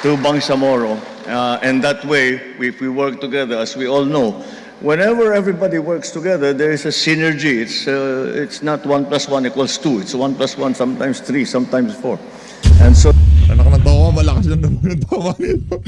to Bangsamoro. And that way, if we work together, as we all know, whenever everybody works together, there is a synergy. It's not 1 + 1 = 2. It's 1 + 1, sometimes 3, sometimes 4. And so Anak ng tawa, malakas lang naman yung tawa nito.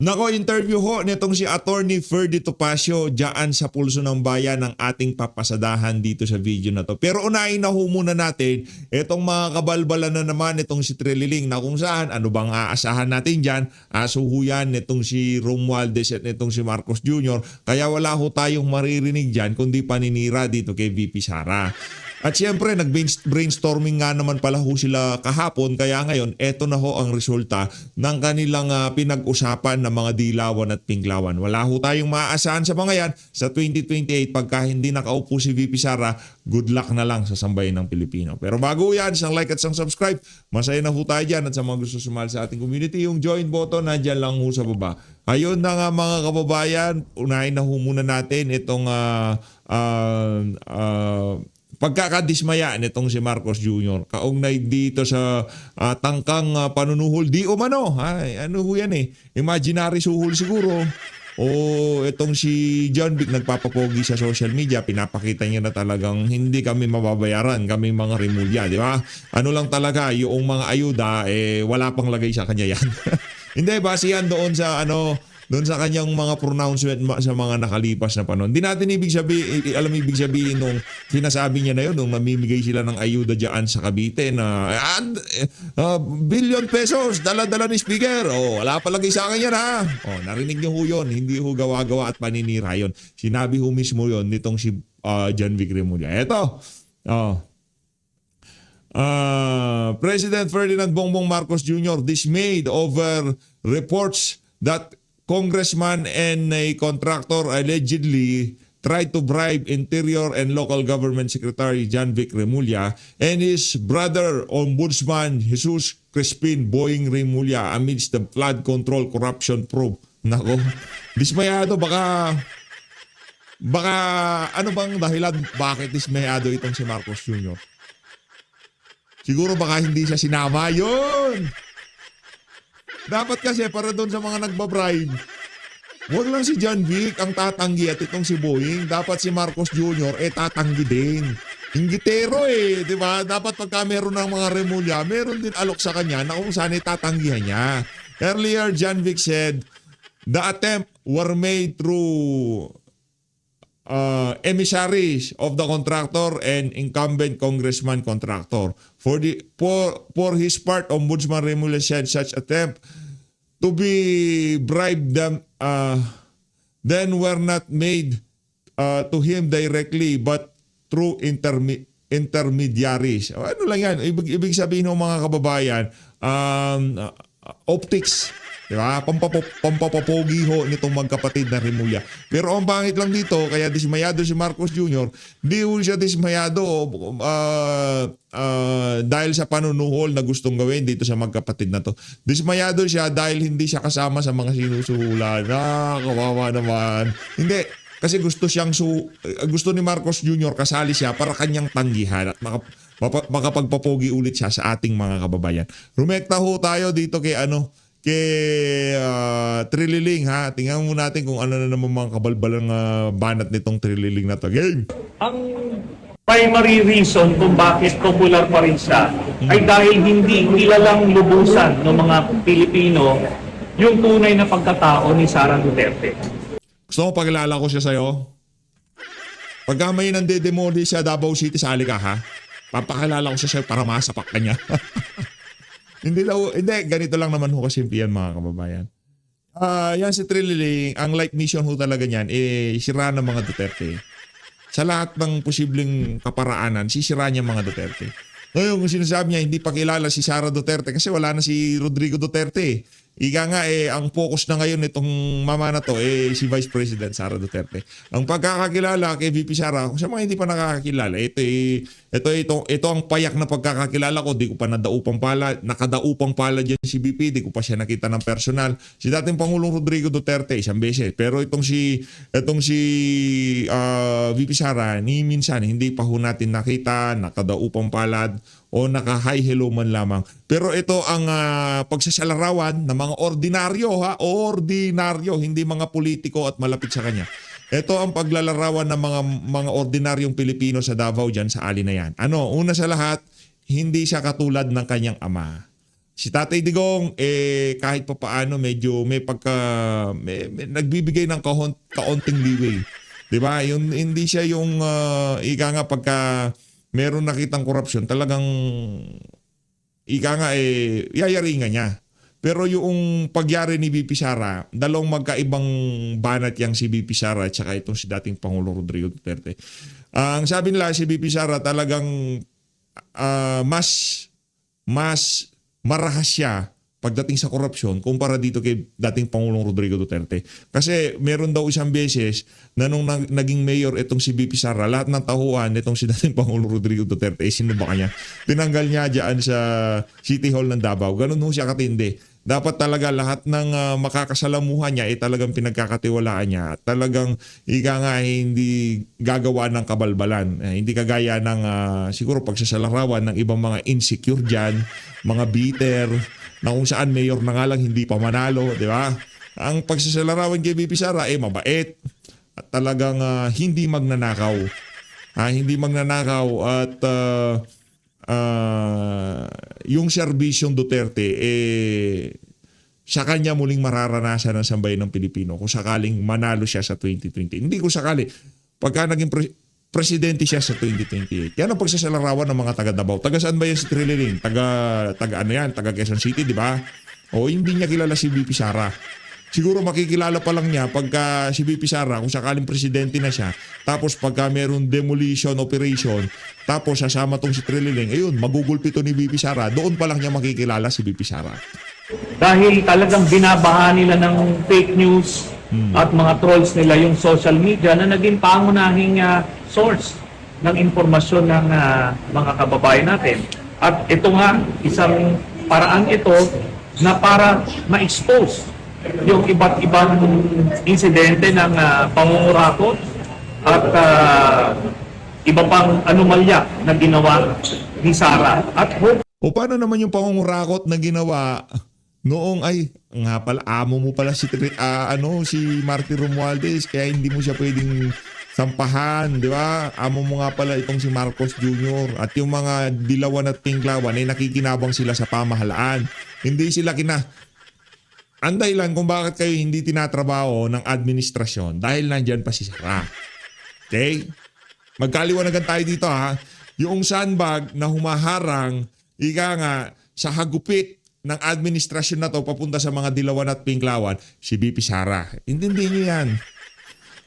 Nako, interview ho nitong si Attorney Ferdy Topacio dyan sa Pulso ng Bayan ng ating papasadahan dito sa video na to. Pero unahin na ho muna natin itong mga kabalbalan na naman itong si Trililing na kung saan ano bang aasahan natin dyan. Asuhuyan nitong si Romualdez at nitong si Marcos Jr. Kaya wala ho tayong maririnig dyan kundi paninira dito kay VP Sara. At siyempre, nag-brainstorming nga naman pala ho sila kahapon. Kaya ngayon, eto na ho ang resulta ng kanilang pinag-usapan ng mga dilawan at pinglawan. Wala ho tayong maaasahan sa mga yan sa 2028. Pagka hindi nakaupo si VP Sara, good luck na lang sa sambayan ng Pilipino. Pero bago yan, isang like at isang subscribe. Masaya na ho tayo dyan. At sa mga gusto sumali sa ating community, yung join button, nandyan lang ho sa baba. Ayun na nga mga kababayan, unahin na ho muna natin itong pagkakadismaya nitong si Marcos Jr. Kaugnay dito sa tangkang panunuhol. Di umano. Ano ho yan eh? Imaginary suhol siguro. O itong si John Vic nagpapapogi sa social media. Pinapakita niya na talagang hindi kami mababayaran. Kami mga Rimulya. Di ba? Ano lang talaga, yung mga ayuda, wala pang lagay sa kanya yan. Hindi, base yan doon sa doon sa kanyang mga pronouncement sa mga nakalipas na panahon. Hindi natin ibig sabihin nung sinasabi niya na yun, nung namimigay sila ng ayuda dyan sa Cavite na billion pesos, dala-dala ni speaker. Wala palagay sa akin yan ha. Narinig niyo ho yun, hindi ho gawa-gawa at paninira yun. Sinabi ho mismo yun nitong si John Vic Remulla. Eto, President Ferdinand Bongbong Marcos Jr. dismayed over reports that congressman and a contractor allegedly tried to bribe Interior and Local Government Secretary John Vic Remulla and his brother Ombudsman Jesus Crispin Boying Remulla amidst the flood control corruption probe. Nako, dismayado baka ano bang dahilan bakit dismayado itong si Marcos Jr.? Siguro baka hindi siya sinama yun. Dapat kasi para doon sa mga nagbabribe, huwag lang si John Vic ang tatanggi at itong si Boying. Dapat si Marcos Jr. tatanggi din. Inggitero di ba? Dapat pagka meron ng mga Remulla, meron din alok sa kanya na kung saan tatanggihan niya. Earlier, John Vic said, the attempt were made through emissaries of the contractor and incumbent congressman contractor. For his part, Ombudsman Remulla said such attempt to be bribed them then were not made to him directly but through intermediaries. Ano lang yan? Ibig sabihin ng mga kababayan, optics. Diba? Pampapogi ho nitong magkapatid na Remulla. Pero ang pangit lang dito, kaya dismayado si Marcos Jr., di ho siya dismayado dahil sa panunuhol na gustong gawin dito sa magkapatid na to. Dismayado siya dahil hindi siya kasama sa mga sinusuhulan. Kawawa naman. Hindi. Kasi gusto ni Marcos Jr. kasali siya para kanyang tanggihan at makapagpapogi ulit siya sa ating mga kababayan. Rumekta ho tayo dito kay Trililing ha. Tingnan mo natin kung ano na naman mga kabalbalang banat nitong Trililing na to. Game! Ang primary reason kung bakit popular pa rin siya ay dahil hindi kilalang lubusan ng mga Pilipino yung tunay na pagkatao ni Sara Duterte. Gusto mo pagkilala ko siya sa'yo? Pagka may nandedemode siya Davao City, sali ka ha? Papakilala ko siya sa'yo para masapak ka niya. Hindi, ganito lang naman ho kasimple yan mga kababayan. Yan si Trililing, ang life mission ho talaga niyan, sira ng mga Duterte. Sa lahat ng posibleng kaparaanan, sisira niya mga Duterte. Ngayon, kung sinasabi niya, hindi pa kilala si Sara Duterte kasi wala na si Rodrigo Duterte. Ika nga ang focus na ngayon nitong mama na to si Vice President Sara Duterte. Ang pagkakakilala kay VP Sara, kung sa mga hindi pa nakakakilala, ito ang payak na pagkakakilala ko. Di ko pa nakadaupang pala dyan si VP, di ko pa siya nakita ng personal. Si dating Pangulong Rodrigo Duterte isang beses, pero itong si VP Sara ni minsan hindi pa ho natin nakita, nakadaupang palad o naka-hi hello man lamang. Pero ito ang pagsasalarawan ng mga ordinaryo, ordinaryo, hindi mga politiko at malapit sa kanya. Ito ang paglalarawan ng mga ordinaryong Pilipino sa Davao dyan sa ali na yan. Una sa lahat, hindi siya katulad ng kanyang ama. Si Tatay Digong, kahit pa paano medyo may nagbibigay ng kaunting leeway. Diba? Hindi siya yung ika nga pagka meron nakitang korupsyon, talagang ika nga yayaringan niya. Pero yung pagyari ni VP Sara, dalawang magkaibang banat yang si VP Sara at saka itong si dating Pangulo Rodrigo Duterte. Ang sabi nila si VP Sara talagang mas marahas siya pagdating sa korupsyon kumpara dito kay dating Pangulong Rodrigo Duterte. Kasi meron daw isang beses na nung naging mayor itong si VP Sara, lahat ng tahuan itong si dating Pangulong Rodrigo Duterte, sinubaka niya. Tinanggal niya dyan sa City Hall ng Davao. Ganun ho siya katindi. Dapat talaga lahat ng makakasalamuhan niya talagang pinagkakatiwalaan niya. Talagang hindi gagawa ng kabalbalan. Hindi kagaya ng siguro pagsasalarawan ng ibang mga insecure dyan, mga bitter, na kung saan mayor na nga lang hindi pa manalo, di ba? Ang pagsasalarawan kay VP Sara mabait at talagang hindi magnanakaw. Hindi magnanakaw at yung serbisyong Duterte sa kanya muling mararanasan ng sambayan ng Pilipino kung sakaling manalo siya sa 2020. Hindi kung sakali. Pagka naging presidente siya sa 2028. Yan ang pagsasalarawan ng mga taga Davao. Taga saan ba yan si Trililing? Taga ano yan? Taga Quezon City, di ba? O hindi niya kilala si VP Sara. Siguro makikilala pa lang niya pagka si VP Sara, kung sakaling presidente na siya, tapos pagka meron demolition operation, tapos sasama tong si Trililing, ayun, magugulpito ni VP Sara, doon pa lang niya makikilala si VP Sara. Dahil talagang binabaha nila ng fake news at mga trolls nila yung social media na naging pangunahing source ng informasyon ng mga kababayan natin. At ito nga, isang paraan ito na para ma-expose yung iba't ibang insidente ng pangungurakot at iba pang anomalya na ginawa ni Sara. At O paano naman yung pangungurakot na ginawa noong nga pala amo mo pala si Marty Romualdez kaya hindi mo siya pwedeng sampahan, di ba? Amo mo nga pala itong si Marcos Jr. at yung mga dilawan at tinglawan nakikinabang sila sa pamahalaan. Hindi sila ang dahilan kung bakit kayo hindi tinatrabaho ng administrasyon dahil nandyan pa si Sara. Okay? Magkaliwanagan tayo dito Yung sandbag na humaharang sa hagupit ng administrasyon na to papunta sa mga dilawan at pinklawan, si VP Sara. Intindihin niyo yan.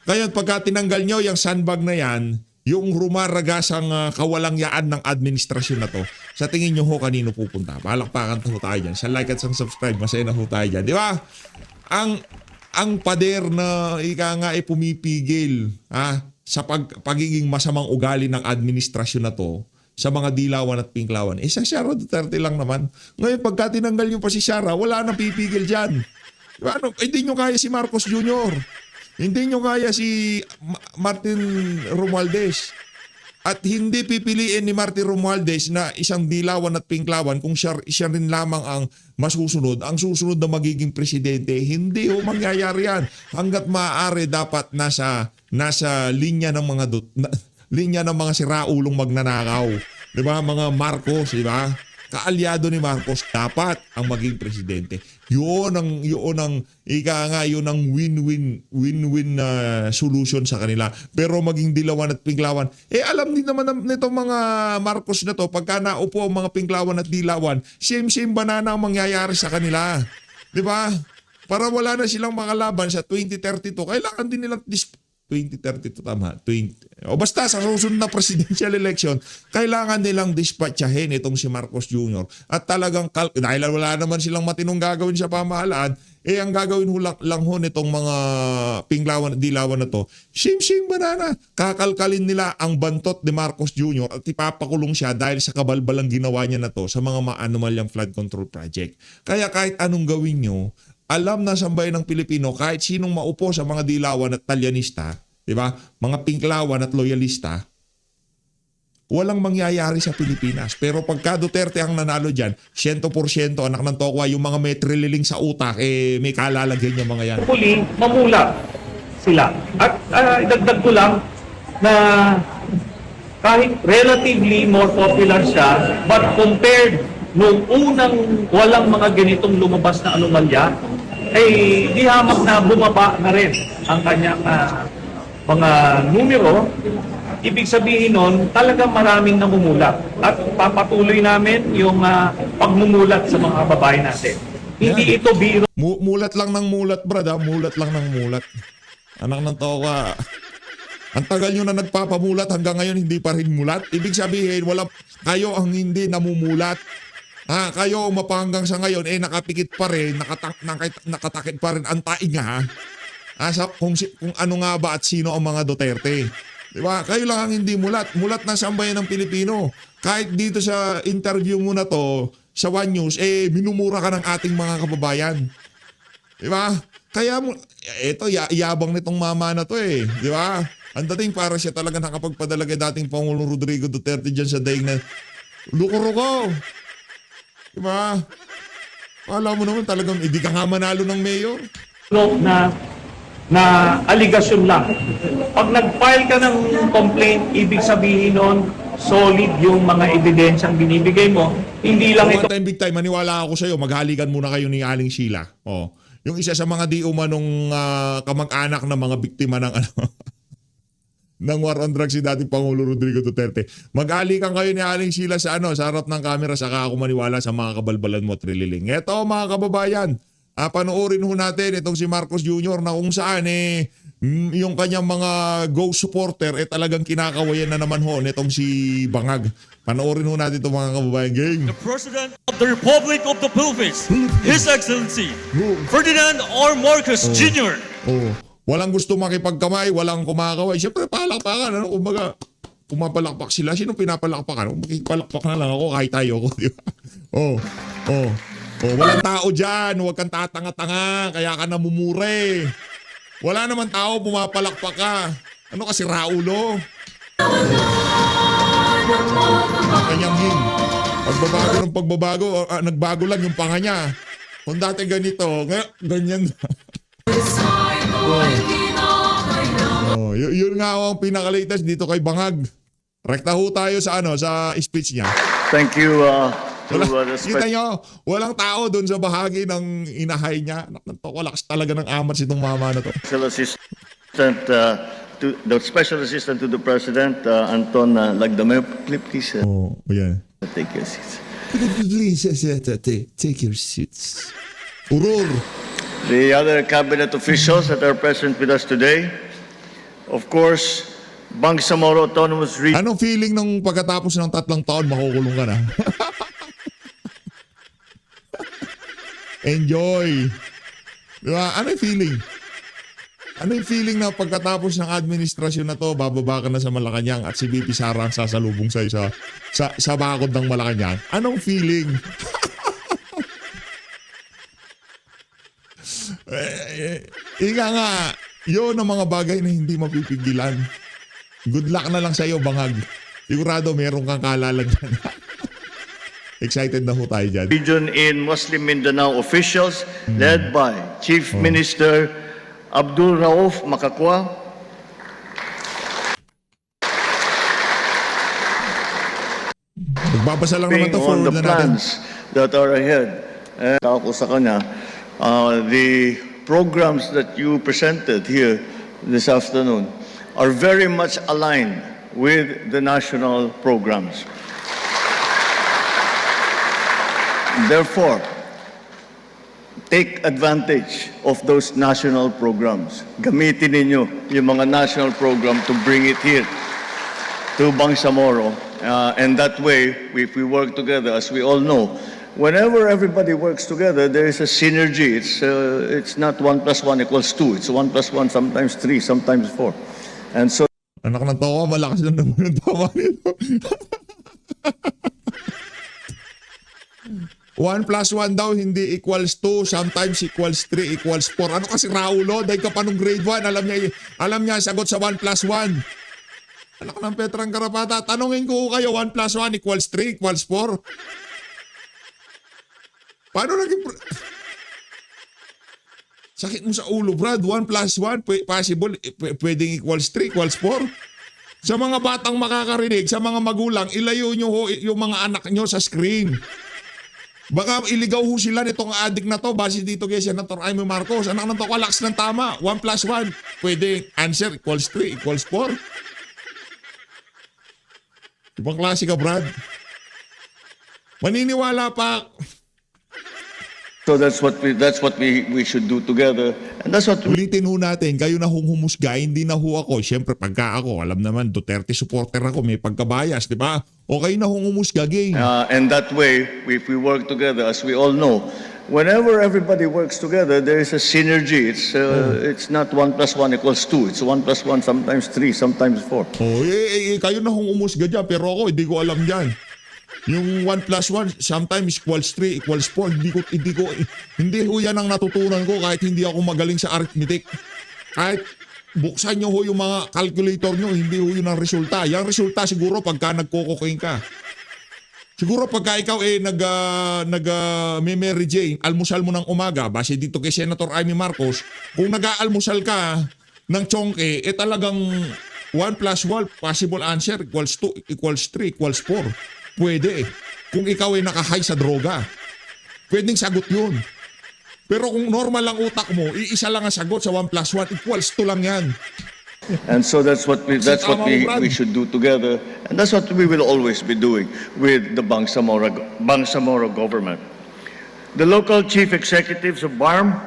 Kaya pagka tinanggal niyo yung sandbag na yan, yung rumaragasang kawalangyaan ng administrasyon na to, sa tingin niyo kanino pupunta? Palakpakan tayo dyan. Sa like at sa subscribe, masaya na tayo dyan. Di ba? Ang pader na pumipigil sa pagiging masamang ugali ng administrasyon na to, sa mga dilawan at pinklawan. Sa Sara Duterte lang naman. Ngayon, pagka tinanggal nyo pa si Sara, wala nang pipigil dyan. Hindi nyo kaya si Marcos Jr. Hindi nyo kaya si Martin Romualdez. At hindi pipiliin ni Martin Romualdez na isang dilawan at pinklawan kung siya rin lamang ang masusunod. Ang susunod na magiging presidente, hindi mangyayari yan. Hanggat maaari dapat nasa linya ng mga siraulong magnanakaw. 'Di ba? Mga Marcos, 'di ba? Kaalyado ni Marcos dapat ang maging presidente. Yun ang win-win solution sa kanila. Pero maging dilawan at pinklawan, alam din naman nitong mga Marcos na to, pagka naupo ang mga pinklawan at dilawan, same banana ang mangyayari sa kanila. 'Di ba? Para wala na silang makalaban sa 2032, kailangan din nilang 2032 tama. Basta sa susunod na presidential election, kailangan nilang dispatchahin itong si Marcos Jr. At talagang, dahil wala naman silang matinong gagawin sa pamahalaan, ang gagawin lang nitong mga pinglawan at dilawan na to, same banana. Kakalkalin nila ang bantot ni Marcos Jr. at ipapakulong siya dahil sa kabalbalang ginawa niya na to sa mga anomalyang flood control project. Kaya kahit anong gawin nyo, alam na sambayan ng Pilipino, kahit sinong maupo sa mga dilawan at talyanista, di ba? Mga pinklawan at loyalista, walang mangyayari sa Pilipinas. Pero pagka Duterte ang nanalo dyan, 100% anak ng tokwa, yung mga may trililing sa utak, may kalalagyan yung mga yan. hopefully, mamula sila. At idagdag ko lang na kahit relatively more popular siya, but compared nung unang walang mga ganitong lumabas na anomalya, di hamak na bumaba na rin ang kanyang mga numero. Ibig sabihin nun, talagang maraming namumulat. At papatuloy namin yung pagmumulat sa mga babae natin. Hindi ito biro. Mulat lang ng mulat, brad. Mulat lang ng mulat. Anak ng toka. Ang tagal nyo na nagpapamulat hanggang ngayon hindi pa rin mulat. Ibig sabihin, kayo ang hindi namumulat. Kayo mapahanggang sa ngayon, nakapikit pa rin, nakatakit pa rin ang tainga. Kung ano nga ba at sino ang mga Duterte. Diba? Kayo lang ang hindi mulat. Mulat na sambayan ng Pilipino. Kahit dito sa interview mo na to, sa One News, minumura ka ng ating mga kababayan. Diba? Kaya yabang nitong mama na to Diba? Ang dating para siya talaga nakapagpadala kay dating Pangulong Rodrigo Duterte dyan sa daig na luko-ruko. Diba? Alam mo naman talagang hindi ka nga manalo ng mayor. Na aligasyon lang. Pag nag-file ka ng complaint, ibig sabihin nun, solid yung mga ebidensyang binibigay mo. Hindi lang ito. One time, big time, maniwala ako sa'yo, maghalikan muna kayo ni Aling Sheila. Yung isa sa mga di umanong kamag-anak ng mga biktima ng ng war on drugs si dating Pangulo Rodrigo Duterte. Mag-alikan kayo ni Aling Sheila sa harap ng camera, saka ako maniwala sa mga kabalbalan mo, Trililing. Eto mga kababayan, panoorin ho natin itong si Marcos Jr. na kung saan yung kanyang mga ghost supporter talagang kinakawayan na naman ho nitong si Bangag. Panoorin ho natin itong mga kababayan. Gang. The President of the Republic of the Philippines, His Excellency Ferdinand R. Marcos Jr. Walang gusto makipagkamay, walang kumakaway. Siyempre palakpakan. Kumbaga, pumapalakpak sila. Sino pinapalakpakan? Makikipalakpak na lang ako kahit tayo ko. Di ba? Walang tao dyan. Huwag kang tatanga-tanga. Kaya ka namumure. Wala naman tao, pumapalakpak ka. Ano kasi Raulo? Kanyang hing. Pagbabago ng pagbabago, nagbago lang yung panga niya. Kung dati ganito, ganyan. Yun nga ang pinaka-latest dito kay Bangag. Rekta ho tayo sa speech niya. Thank you. Kita nyo, walang tao doon sa bahagi ng inahay niya. Walakas talaga ng amat itong mama na to. The special assistant to the president, Anton Lagdameo, please Yeah. take your seats. Please, take your seats. Uror. The other cabinet officials that are present with us today, of course, Bangsamoro Autonomous Region. Anong feeling nung pagkatapos ng 3 taon makukulong ka na? Enjoy. Diba? Ano yung feeling? Ano yung feeling na pagkatapos ng administrasyon na to, bababa ka na sa Malacanang at si BP Sara ang sasalubong sa'yo sa bakod ng Malacanang? Anong feeling? Ika nga, yun ang mga bagay na hindi mapipigilan. Good luck na lang sa'yo, Bangag. Sigurado meron kang kalalagyan. Excited na ho tayo dyan. Region in Muslim Mindanao officials led by Chief Minister Abdul Rauf Makakwa, Magbabasa lang naman to on forward the na natin. plans that are ahead. Ako sa kanya, the programs that you presented here this afternoon are very much aligned with the national programs. Therefore, take advantage of those national programs. Gamitin ninyo yung mga national program to bring it here to Bangsamoro. And that way, if we work together, as we all know, whenever everybody works together, there is a synergy. It's not 1 + 1 = 2. It's 1 + 1, sometimes 3, sometimes 4. And so, Anak ng tawa, malakas na naman ang tawa nito. 1 + 1 daw hindi equals 2, sometimes equals 3, equals 4. Ano kasi Raulo? Dahil ka pa nung grade 1, alam niya sagot sa 1 + 1. Anak ng Petrang Karapata, tanungin ko kayo, 1 plus 1 equals 3 equals 4. Paano naging... Sakit mo sa ulo, Brad. 1 plus 1, possible, pwedeng equals 3 equals 4. Sa mga batang makakarinig, sa mga magulang, ilayo nyo ho yung mga anak nyo sa screen. Baka iligaw ho sila nitong adik na to base dito kay Senator Amy Marcos. Anak na to, kalaks ng tama. 1 plus 1, pwede answer equals 3 equals 4. Ibang klase ka, Brad. Maniniwala pa. So that's what we should do together, and that's what we Ulitin ho natin, kayo na hong humusga, hindi na ho ako. Siyempre, pagka ako, alam naman, Duterte supporter ako, may pagkabayas, di ba? O kayo na hong humusga, gang. and that way, if we work together, as we all know, whenever everybody works together, there is a synergy. It's not 1 plus 1 equals 2. It's 1 plus 1, sometimes 3, sometimes 4. Kayo na hong humusga dyan, pero ako, hindi ko alam dyan. Yung 1 plus 1 sometimes equals 3 equals 4. Hindi ho yan ang natutunan ko kahit hindi ako magaling sa arithmetic. Kahit buksan nyo ho yung mga calculator nyo, hindi ho yun ang resulta. Yung resulta siguro pagka nagko-cocaine ka. Siguro pagka ikaw Mary Jane, almusal mo ng umaga, base dito kay Senator Amy Marcos, kung nag-aalmusal ka ng chonke, talagang 1 plus 1 possible answer equals 2 equals 3 equals 4. Pwede. Kung ikaw ay naka-high sa droga, pwedeng sagot yun. Pero kung normal lang utak mo, iisa lang ang sagot sa 1 plus 1 equals 2 lang yan. And so that's what we should do together, and that's what we will always be doing with the Bangsamoro government. The local chief executives of BARM,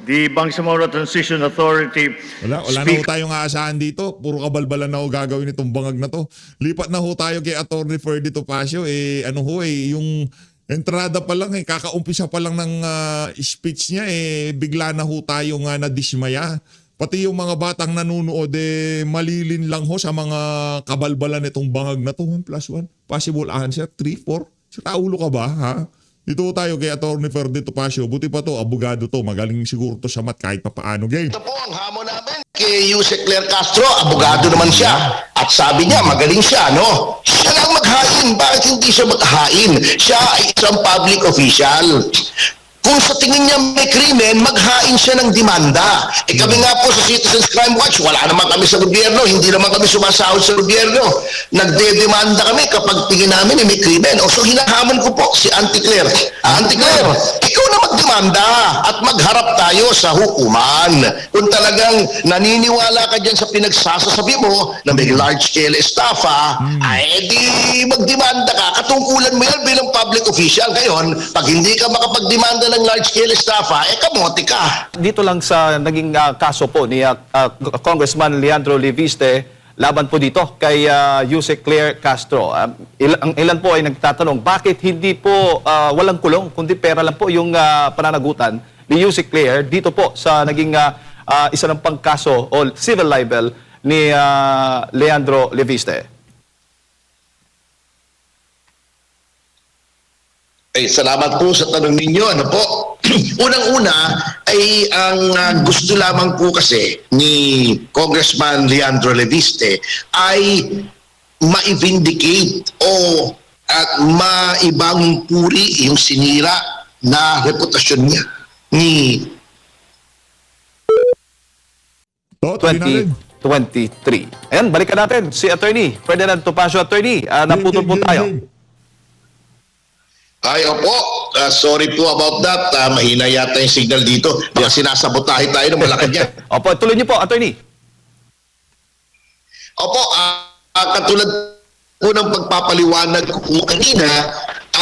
the Bangsamoro Transition Authority. Wala na ho tayong aasahan dito. Puro kabalbalan na ho gagawin itong bangag na to. Lipat na ho tayo kay Atty. Ferdy Topacio. Yung entrada pa lang, kakaumpisa pa lang ng speech niya, bigla na ho tayong nadismaya. Pati yung mga batang nanunood, malilin lang ho sa mga kabalbalan nitong bangag na to. 1 plus 1. Possible answer, 3, 4. Sa taulo ka ba, ha? Dito tayo kay Atty. Ferdy Topacio. Buti pa to, abogado to. Magaling siguro to sa math kahit papaano. Game. Ito po ang hamon namin kay Yusek Claire Castro. Abogado naman siya. At sabi niya, magaling siya, no? Siya lang maghain. Bakit hindi siya maghain? Siya ay isang public official. Kung sa tingin niya may krimen, maghain siya ng demanda. Kami nga po sa Citizens Crime Watch, wala naman kami sa gobyerno, hindi naman kami sumasahod sa gobyerno. Nagde-demanda kami kapag tingin namin may krimen. So hinahamon ko po si Auntie Claire. Auntie Claire, ikaw na magdemanda at magharap tayo sa hukuman. Kung talagang naniniwala ka dyan sa pinagsasasabi mo na may large-scale estafa, ay di magdemanda ka. Katungkulan mo yan bilang public official. Ngayon, pag hindi ka makapagdemanda ng large-scale estafa, kamote ka. Dito lang sa naging kaso po ni Congressman Leandro Leviste, laban po dito kay Yusek Claire Castro. Ang ilan po ay nagtatanong, bakit hindi po walang kulong, kundi pera lang po yung pananagutan ni Yusek Claire dito po sa naging isa ng pangkaso o civil libel ni Leandro Leviste. Salamat po sa tanong ninyo. Ano po? Unang-una ay ang gusto lamang po kasi ni Congressman Leandro Leviste ay ma-vindicate o maibang puri yung sinira na reputasyon niya ni 2023. Ayan, balikan natin si Attorney Ferdinand Topacio. Attorney, naputol po tayo. Ay, opo. Sorry po about that. Mahina yata yung signal dito. Kaya sinasabotahe tayo ng malaki dyan. Opo, tuloy niyo po, Attorney. Opo, katulad po ng pagpapaliwanag ko po kanina,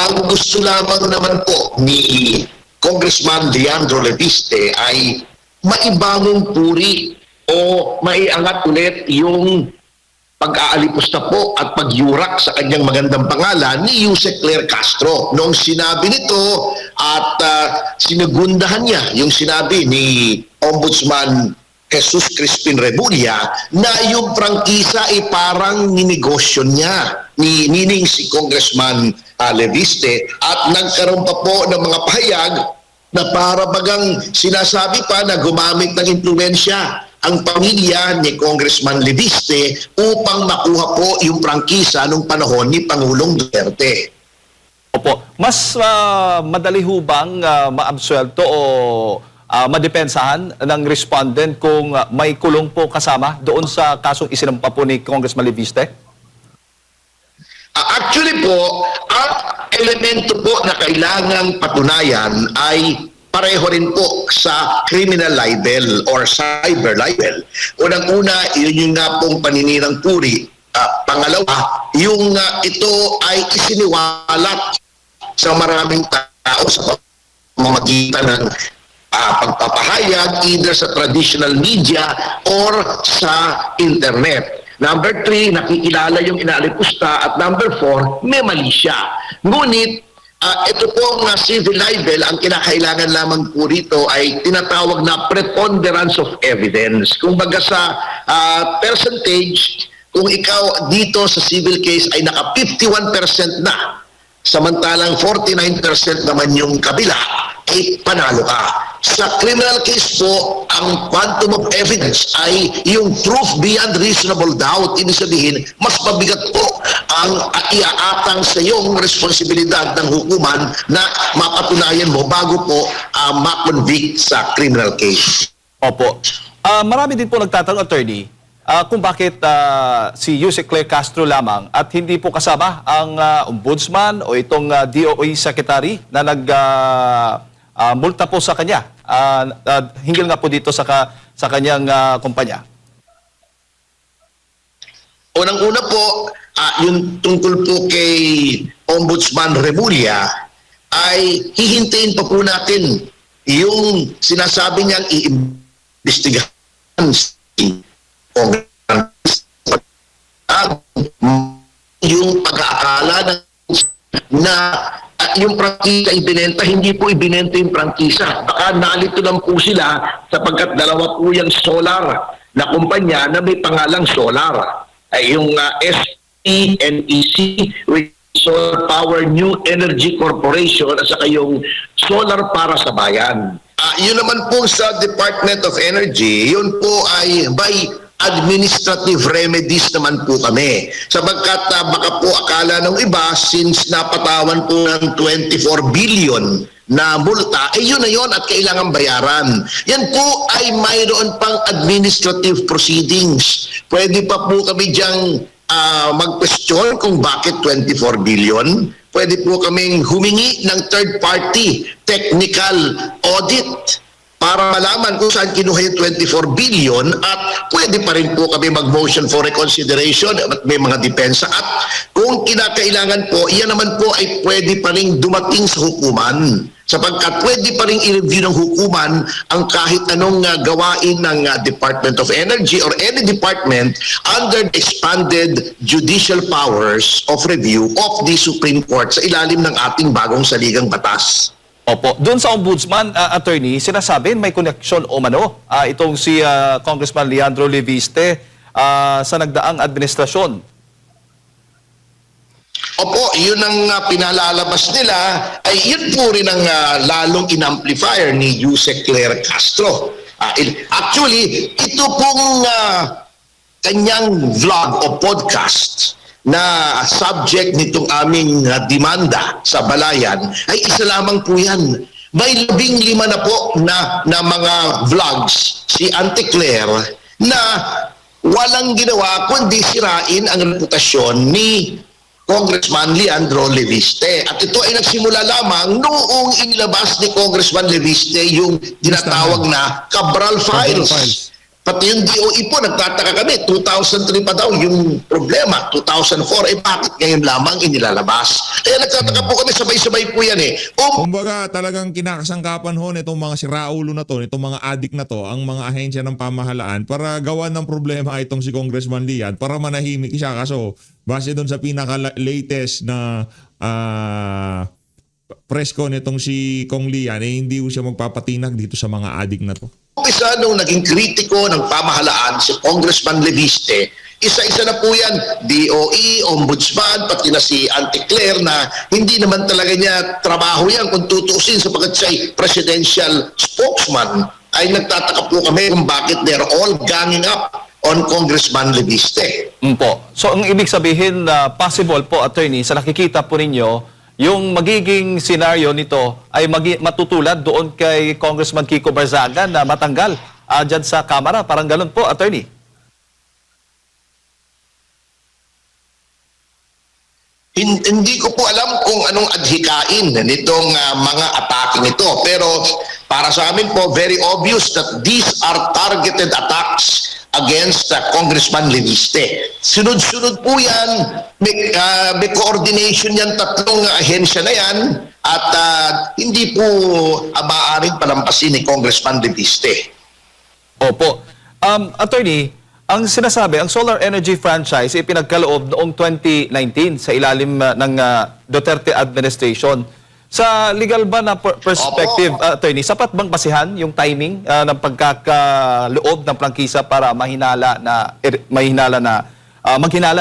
ang gusto lamang naman po ni Congressman Leandro Leviste ay maibangong puri o maiangat ulit yung pag-aalipusta po at pagyurak sa kanyang magandang pangalan ni Yusek Claire Castro. Noong sinabi nito at sinagundahan niya yung sinabi ni Ombudsman Jesus Crispin Rebulla na yung prangkisa ay parang ninegosyo niya, meaning si Congressman Leviste, at nagkaroon pa po ng mga pahayag na para bagang sinasabi pa na gumamit ng impluwensya ang pamilya ni Congressman Leviste upang makuha po yung prangkisa nung panahon ni Pangulong Duterte. Opo. Mas madali ho bang maabsuelto o madepensahan ng respondent kung may kulong po kasama doon sa kasong isinampa po ni Congressman Leviste? Actually po, ang elemento po na kailangang patunayan ay pareho rin po sa criminal libel or cyber libel. Unang-una, yun yung nga pong paninirang puri. Pangalawa, yung ito ay isiniwalat sa maraming tao sa pamamagitan ng pagpapahayag either sa traditional media or sa internet. Number 3, nakikilala yung inaalipusta. At number 4, may mali siya. Ngunit, ito pong civil libel, ang kinakailangan lamang po rito ay tinatawag na preponderance of evidence. Kung baga sa percentage, kung ikaw dito sa civil case ay naka 51% na, samantalang 49% naman yung kabila, ay panalo ka. Sa criminal case po, ang quantum of evidence ay yung proof beyond reasonable doubt. Ibig sabihin, mas mabigat po ang iaatang sa iyong responsibilidad ng hukuman na mapatunayan mo bago po ma-convict sa criminal case. Opo. Marami din po nagtatanong, attorney, kung bakit si Yusek Claire Castro lamang at hindi po kasama ang ombudsman o itong DOE secretary na multa po sa kanya. Hinggil nga po dito sa kanyang kumpanya. Unang-una po, yung tungkol po kay Ombudsman Remulla ay hihintayin pa po natin yung sinasabi niyang iimbestigahan si yung pag-aakala na yung prangkisa ibinenta, hindi po ibinenta yung prangkisa. Baka nalito lang po sila sapagkat dalawa po yung solar na kumpanya na may pangalang solar. Ay yung SPNEC, which is Solar Power New Energy Corporation, at saka yung Solar para sa Bayan. Yun naman po sa Department of Energy, yun po ay by administrative remedies naman po kami. Sapagkat baka po akala ng iba, since napatawan po ng 24 billion na multa, yun na yun at kailangan bayaran. Yan po ay mayroon pang administrative proceedings. Pwede pa po kami diyang mag-question kung bakit 24 billion. Pwede po kaming humingi ng third party technical audit para malaman kung saan kinuha yung 24 billion at pwede pa rin po kami mag-motion for reconsideration at may mga depensa. At kung kinakailangan po, iyan naman po ay pwede pa rin dumating sa hukuman sapagkat pwede pa rin i-review ng hukuman ang kahit anong gawain ng Department of Energy or any department under the expanded judicial powers of review of the Supreme Court sa ilalim ng ating bagong saligang batas. Opo. Doon sa ombudsman, attorney, sinasabi may connection o mano itong si Congressman Leandro Leviste sa nagdaang administrasyon. Opo, yun ang pinalalabas nila, ay yun po rin ang lalong in-amplifier ni Yusek Claire Castro. Actually, ito pong kanyang vlog o podcast na subject nitong aming demanda sa Balayan ay isa lamang po yan. May 15 na po na mga vlogs si Auntie Claire na walang ginawa kundi sirain ang reputasyon ni Congressman Leandro Leviste. At ito ay nagsimula lamang noong inilabas ni Congressman Leviste yung tinatawag na Cabral Files. Pati yung DOE po, nagtataka kami, 2003 pa daw yung problema, 2004, bakit ngayon lamang inilalabas? Kaya nagtataka po kami, sabay-sabay po yan eh. Kumbaga talagang kinakasangkapan ho nitong mga siraulo na to, nitong mga adik na to, ang mga ahensya ng pamahalaan para gawan ng problema itong si Congressman Lian para manahimik siya. Kaso base doon sa pinaka-latest na press ko nitong si Kong Lian, hindi ko siya magpapatinag dito sa mga adik na to. Isa nung naging kritiko ng pamahalaan si Congressman Leviste, isa-isa na po yan, DOE, Ombudsman, pati na si Auntie Claire na hindi naman talaga niya trabaho yan kung tutuusin sapagkat siya ay presidential spokesman. ay nagtataka po kami kung bakit they're all ganging up on Congressman Leviste. Po. So ang ibig sabihin na possible po, attorney, sa nakikita po ninyo, yung magiging senaryo nito ay matutulad doon kay Congressman Kiko Barzaga na matanggal dyan sa Kamara. Parang ganun po, attorney. Hindi ko po alam kung anong adhikain nitong mga atake nito. Pero para sa amin po, very obvious that these are targeted attacks against Congressman Leviste. Sunod-sunod po yan. May coordination yan, tatlong ahensya na yan. At hindi po maaaring palampasin ni Congressman Leviste. Opo. Attorney, ang sinasabi, ang solar energy franchise ay pinagkaloob noong 2019 sa ilalim ng Duterte administration. Sa legal ba na perspective, attorney, sapat bang basihan yung timing ng pagkakaloob ng prangkisa para maghinala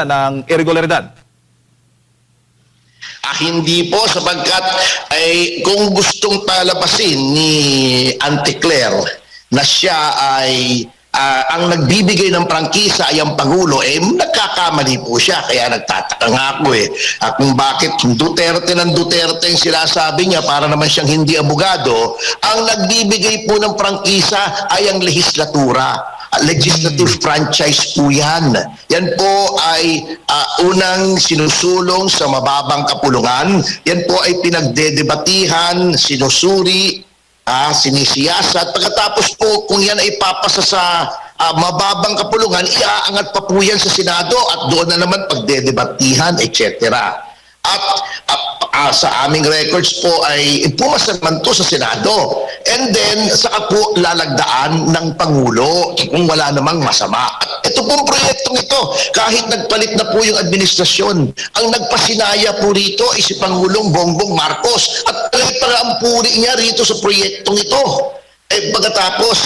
ng irregularidad? Hindi po, sapagkat kung gustong palabasin ni Auntie Claire na siya ay ang nagbibigay ng prangkisa ay ang Pangulo, nagkakamali po siya. Kaya nagtataka nga ako kung bakit Duterte ng Duterte yung sinasabi niya para naman siyang hindi abogado. Ang nagbibigay po ng prangkisa ay ang legislatura. Legislative franchise po yan. Yan po ay unang sinusulong sa mababang kapulungan. Yan po ay pinagdedebatihan, sinusuri, sinisiyasat. Pagkatapos po, kung yan ay papasa sa mababang kapulungan, iaangat pa po yan sa Senado at doon na naman pagdedebatihan, etc. At sa aming records po ay pumasa naman to sa Senado. And then, saka po lalagdaan ng Pangulo kung wala namang masama. At ito pong proyektong ito, kahit nagpalit na po yung administrasyon, ang nagpasinaya po rito ay si Pangulong Bongbong Marcos. At ang puri niya rito sa proyektong ito. Pagkatapos,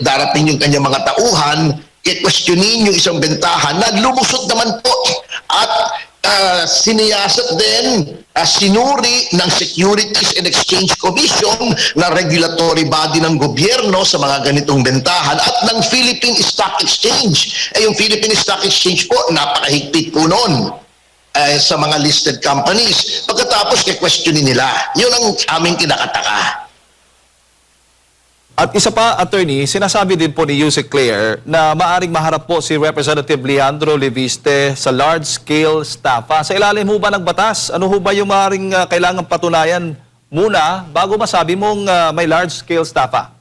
darating yung kanyang mga tauhan, i-questionin yung isang bentahan na lumusot naman po at siniyasat din, sinuri ng Securities and Exchange Commission na regulatory body ng gobyerno sa mga ganitong bentahan at ng Philippine Stock Exchange. Yung Philippine Stock Exchange po, napakahigpit po noon sa mga listed companies. Pagkatapos, i-questionin nila. Yun ang aming kinakataka. At isa pa, attorney, sinasabi din po ni Yusek Claire na maaring maharap po si Representative Leandro Leviste sa large-scale estafa. Sa ilalim ho ba ng batas? Ano ho ba yung maaring kailangang patunayan muna bago masabi mong may large-scale estafa?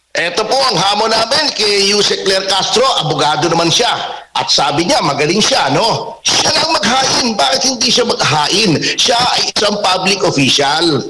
Ito po ang hamon namin kay Yusek Claire Castro. Abogado naman siya. At sabi niya, magaling siya, no? Siya lang maghain. Bakit hindi siya maghain? Siya ay isang public official.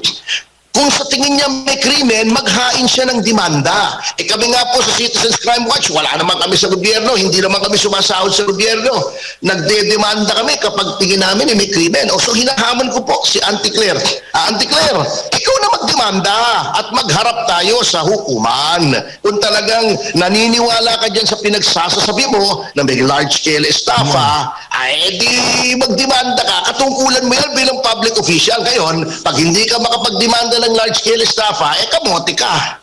Kung sa tingin niya may krimen, maghain siya ng demanda. Kami nga po sa Citizens Crime Watch, wala naman kami sa gobyerno, hindi naman kami sumasahod sa gobyerno. Nagdedemanda kami kapag tingin namin may krimen. So hinahamon ko po si Auntie Claire. Auntie Claire, ikaw na magdemanda at magharap tayo sa hukuman. Kung talagang naniniwala ka dyan sa pinagsasasabi mo na may large-scale estafa, ay di magdemanda ka. Katungkulan mo yan bilang public official. Ngayon, pag hindi ka makapagdemanda ng large-scale estafa, kamote ka.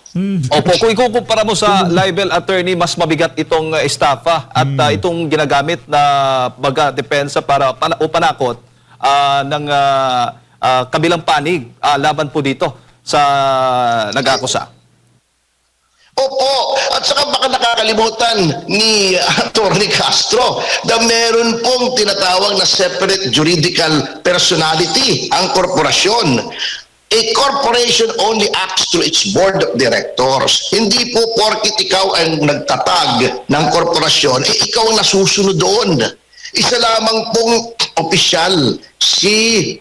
Opo, kung ikukumpara mo sa libel, attorney, mas mabigat itong estafa at itong ginagamit na baga depensa para o panakot ng kabilang panig laban po dito sa nag-akusa. Opo, at saka baka nakakalimutan ni Atty. Castro na meron pong tinatawag na separate juridical personality ang korporasyon. A corporation only acts through its board of directors. Hindi po porkit ikaw ang nagtatag ng korporasyon, ikaw ang nasusunod doon. Isa lamang pong opisyal si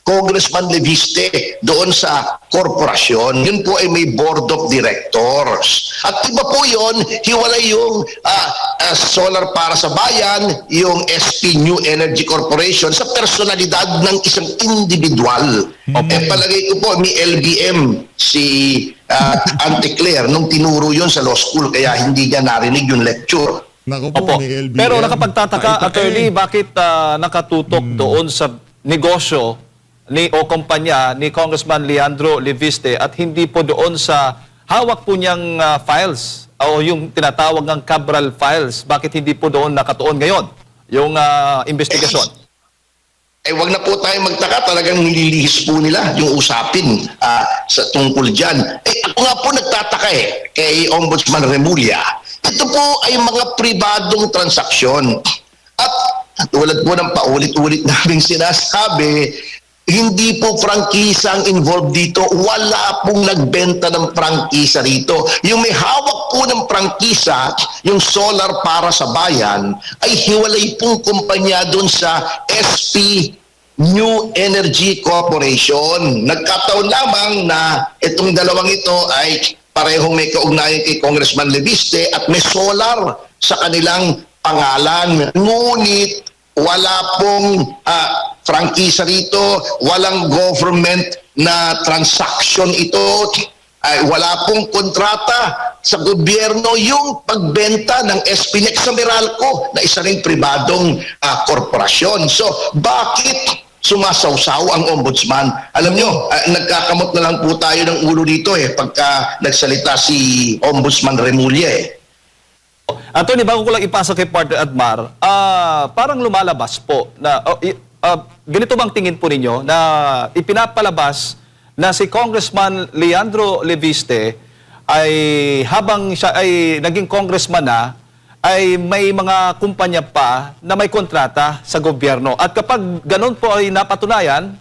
Congressman Leviste doon sa korporasyon. Yun po ay may board of directors. At iba po yun, hiwalay yung Solar para sa Bayan, yung SP New Energy Corporation sa personalidad ng isang individual. Palagay ko po, may LBM si Auntie Claire nung tinuro yun sa law school kaya hindi niya narinig yung lecture. Naku po, Opo. may LBM. Pero nakapagtataka, Paita attorney, bakit nakatutok doon sa negosyo o kumpanya ni Congressman Leandro Leviste at hindi po doon sa hawak po niyang files o yung tinatawag ng Cabral files? Bakit hindi po doon nakatuon ngayon yung investigasyon? Wag na po tayo magtaka, talagang nililihis po nila yung usapin sa tungkol dyan. Ako nga po nagtataka kay Ombudsman Remulla. Ito po ay mga pribadong transaksyon. At tulad po ng paulit-ulit naming sinasabi, hindi po prangkisa ang involved dito. Wala pong nagbenta ng prangkisa rito. Yung may hawak po ng prangkisa, yung solar para sa bayan, ay hiwalay pong kumpanya doon sa SP New Energy Corporation. Nagkataon lamang na itong dalawang ito ay parehong may kaugnayan kay Congressman Leviste at may solar sa kanilang pangalan. Ngunit wala pong prangkisa rito, walang government na transaction ito, ay wala pong kontrata sa gobyerno yung pagbenta ng SPNex sa Meralco na isa ring pribadong korporasyon. So, bakit sumasawsaw ang ombudsman? Alam nyo, nagkakamot na lang po tayo ng ulo dito pagka nagsalita si Ombudsman Remulla Attorney, bago ko lang ipasa kay Partner Admar, parang lumalabas po na ganito bang tingin po ninyo na ipinapalabas na si Congressman Leandro Leviste ay habang siya ay naging congressman na, ay may mga kumpanya pa na may kontrata sa gobyerno. At kapag ganun po ay napatunayan,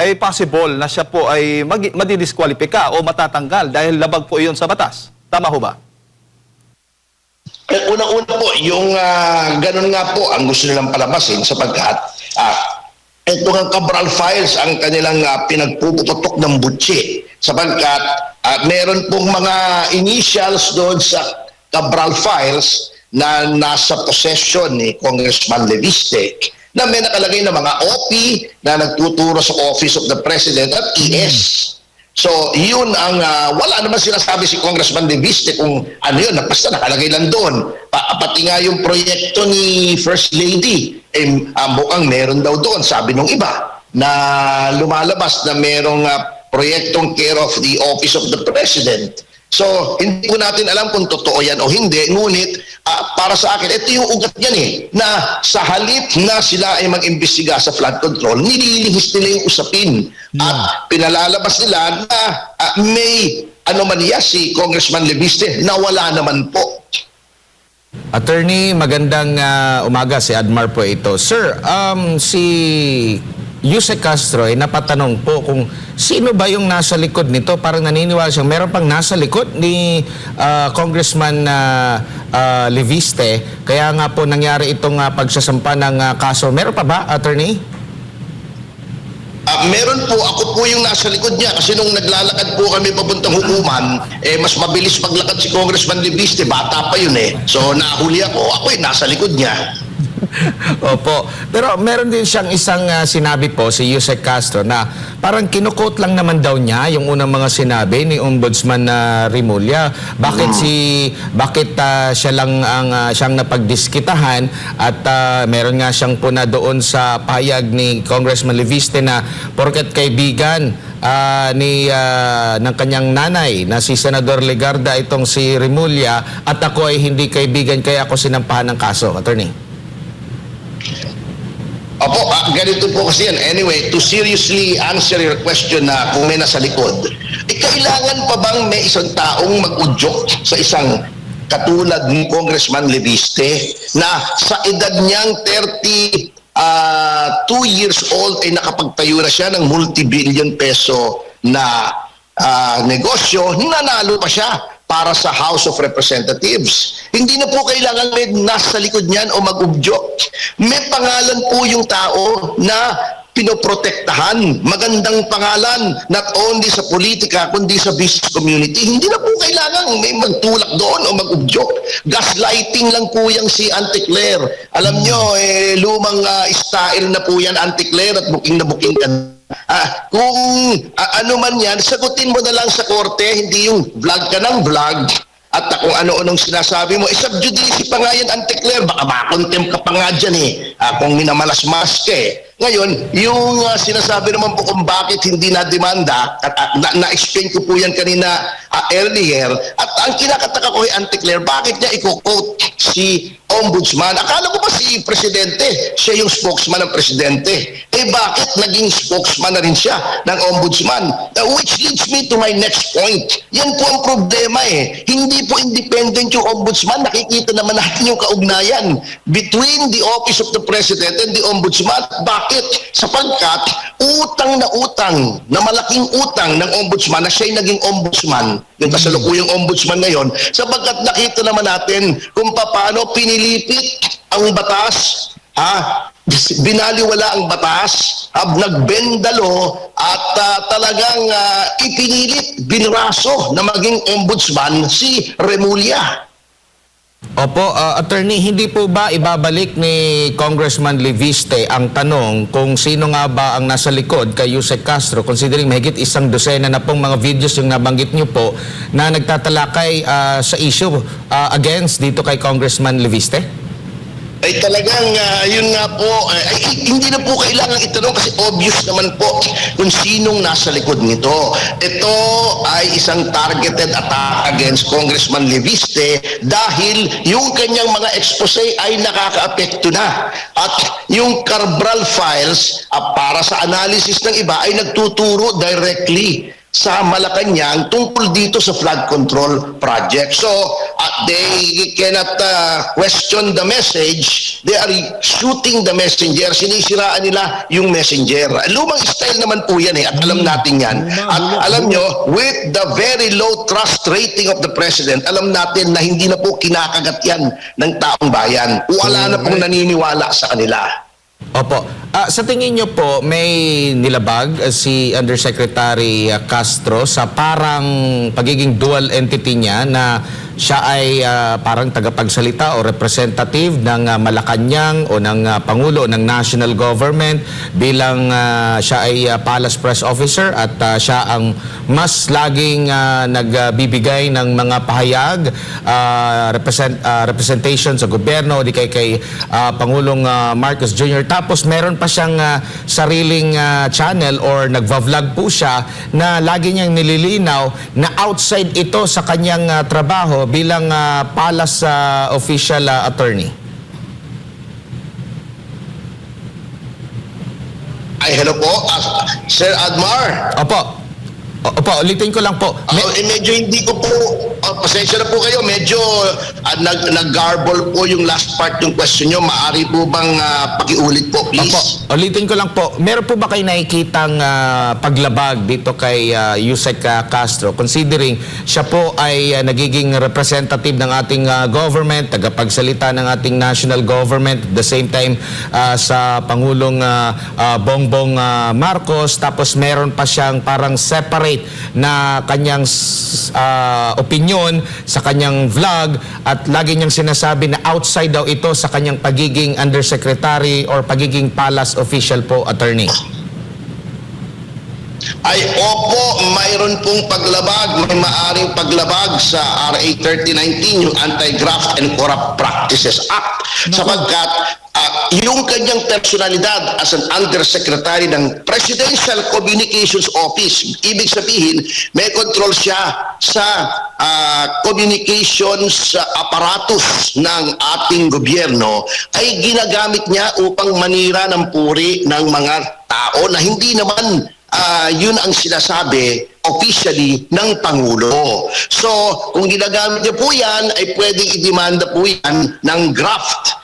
ay possible na siya po ay madidiskwalipika o matatanggal dahil labag po iyon sa batas. Tama ho ba? Unang-una po, yung ganun nga po ang gusto nilang palabasin sapagkat ito nga Cabral files ang kanilang pinagpuputok ng butsi sapagkat meron pong mga initials doon sa Cabral files na nasa possession ni Congressman Leviste na may nakalagay na mga OP na nagtuturo sa Office of the President at ES. So, yun ang wala naman sinasabi si Congressman Leviste kung ano yun, basta nakalagay lang doon. Pati nga yung proyekto ni First Lady, mukhang meron daw doon, sabi nung iba, na lumalabas na merong proyektong care of the Office of the President. So, hindi ko natin alam kung totoo yan o hindi, ngunit para sa akin, ito yung ugat yan na sa halip na sila ay mag-imbestiga sa flood control, nililihis nila yung usapin at pinalalabas nila na may anomalya si Congressman Leviste na wala naman po. Attorney, magandang umaga, si Admar po ito. Sir, si Yusek Castro ay napatanong po kung sino ba yung nasa likod nito. Parang naniniwala siyang meron pang nasa likod ni Congressman Leviste. Kaya nga po nangyari itong pagsasampa ng kaso. Meron pa ba, Attorney? Meron po, ako po yung nasa likod niya kasi nung naglalakad po kami papuntang hukuman, mas mabilis maglakad si Congressman Leviste, bata pa yun So nahuli ako yung nasa likod niya. Opo. Pero meron din siyang isang sinabi po, si Yusek Castro, na parang kinukot lang naman daw niya yung unang mga sinabi ni Ombudsman Remulla. Bakit siya lang ang siyang napagdiskitahan at meron nga siyang puna doon sa payag ni Congressman Leviste na porket kaibigan ng kanyang nanay na si Senador Legarda itong si Remulla at ako ay hindi kaibigan kaya ako sinampahan ng kaso. Attorney. Opo, ganito po kasi yan. Anyway, to seriously answer your question na kung may nasa likod, kailangan pa bang may isang taong mag-udyok sa isang katulad ni Congressman Leviste na sa edad niyang 2 years old ay nakapagtayo na siya ng multi-billion peso na negosyo, nanalo pa siya para sa House of Representatives. Hindi na po kailangan may nasa likod niyan o mag-udyok. May pangalan po yung tao na pinoprotektahan. Magandang pangalan, not only sa politika, kundi sa business community. Hindi na po kailangan may magtulak doon o mag-udyok. Gaslighting lang po yung si Auntie Claire. Alam nyo, lumang style na po yan, Auntie Claire, at booking na booking ka. Kung ano man yan, sagutin mo na lang sa korte, hindi yung vlog ka ng vlog at kung ano-anong sinasabi mo. Sub judice pa nga yan, Auntie Claire, baka makontempt ka pa nga dyan kung minamalas-mas ka Ngayon, yung sinasabi naman po kung bakit hindi na-demanda, at na-explain ko po yan kanina earlier, at ang kinakataka ko kay Auntie Claire, bakit niya i-quote si Ombudsman? Akala ko ba si Presidente, siya yung spokesman ng Presidente? Eh bakit naging spokesman na rin siya ng Ombudsman? Which leads me to my next point. Yan po ang problema eh. Hindi po independent yung Ombudsman. Nakikita naman natin yung kaugnayan between the Office of the President and the Ombudsman. Bakit? Sapagkat utang na malaking utang ng Ombudsman na siya'y naging Ombudsman, yung kasalukuyang Ombudsman ngayon, sapagkat nakita naman natin kung paano pinilipit ang batas, binaliwala ang batas, nagbendalo at talagang ipinilit, binraso na maging ombudsman si Remulla. Opo, attorney, hindi po ba ibabalik ni Congressman Leviste ang tanong kung sino nga ba ang nasa likod kay Yusek Castro, considering mahigit 100 na pong mga videos yung nabanggit niyo po na nagtatalakay sa issue against dito kay Congressman Leviste? Ay talagang yun nga po, hindi na po kailangan itanong kasi obvious naman po kung sinong nasa likod nito. Ito ay isang targeted attack against Congressman Leviste dahil yung kanyang mga expose ay nakakaapekto na. At yung Cabral files, para sa analysis ng iba, ay nagtuturo directly sa Malacanang tungkol dito sa flood control project. So, they cannot question the message. They are shooting the messenger. Sinisiraan nila yung messenger. Lumang style naman po yan at alam natin yan. At alam nyo, with the very low trust rating of the President, alam natin na hindi na po kinakagat yan ng taong bayan. Wala na pong naniniwala sa kanila. Opo. Sa tingin niyo po, may nilabag si Undersecretary Castro sa parang pagiging dual entity niya na siya ay parang tagapagsalita o representative ng Malacanang o ng Pangulo ng National Government bilang siya ay Palace Press Officer at siya ang mas laging nagbibigay ng mga pahayag, representation sa gobyerno di kay Pangulong Marcos Jr. Tapos meron pa siyang sariling channel or nagva-vlog po siya na lagi niyang nililinaw na outside ito sa kanyang trabaho bilang Palace official attorney. Ay, hello po, Sir Admar. Opo. Opo, ulitin ko lang po. Medyo hindi ko po, pasensya na po kayo, medyo nag-garble po yung last part yung question nyo. Maaari po bang pakiulit po, please? Opo, ulitin ko lang po. Meron po ba kayo nakikitang paglabag dito kay Yusek Castro, considering siya po ay nagiging representative ng ating government, tagapagsalita ng ating national government, at the same time sa Pangulong Bongbong Marcos, tapos meron pa siyang parang separate na kanyang opinion sa kanyang vlog at lagi niyang sinasabi na outside daw ito sa kanyang pagiging undersecretary or pagiging palace official po, attorney? Ay, opo, mayroon pong paglabag, may maaring paglabag sa RA 3019, yung Anti-Graft and Corrupt Practices Act, sapagkat yung kanyang personalidad as an undersecretary ng Presidential Communications Office, ibig sabihin, may control siya sa communications apparatus ng ating gobyerno, ay ginagamit niya upang manira ng puri ng mga tao na hindi naman yun ang sinasabi officially ng Pangulo. So, kung ginagamit niya po yan, ay pwedeng idemanda po yan ng graft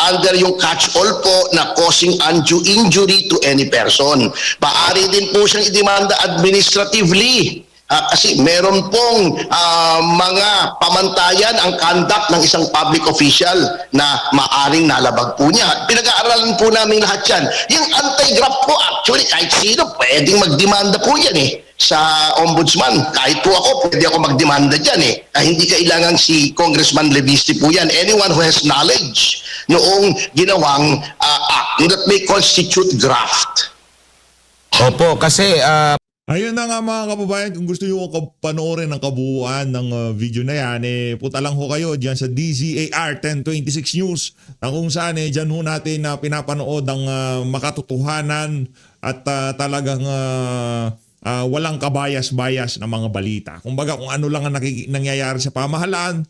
under yung catch-all po na causing undue injury to any person. Paari din po siyang idemanda administratively. Kasi meron pong mga pamantayan ang conduct ng isang public official na maaring nalabag po niya. Pinag-aaralan po namin lahat yan. Yung anti-graft po, actually, kahit sino, pwedeng magdemanda po yan sa ombudsman. Kahit po ako, pwede ako magdemanda dyan hindi kailangan si Congressman Leviste po yan. Anyone who has knowledge noong ginawang act that may constitute graft. Opo, kasi Ayun na nga mga kababayan, kung gusto nyo panoorin ang kabuuan ng video na yan, punta lang ho kayo dyan sa DZAR 1026 News na kung saan dyan ho natin pinapanood ang makatotohanan at talagang walang kabayas-bayas na mga balita. Kumbaga kung ano lang ang nangyayari sa pamahalaan,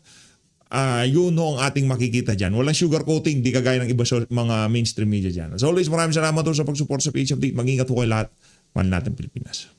yun ho ang ating makikita dyan. Walang sugarcoating, di kagaya ng iba mga mainstream media dyan. As always, maraming salamat po sa pag-support sa PH Update. Mag-ingat po kayo lahat. Mahal natin Pilipinas.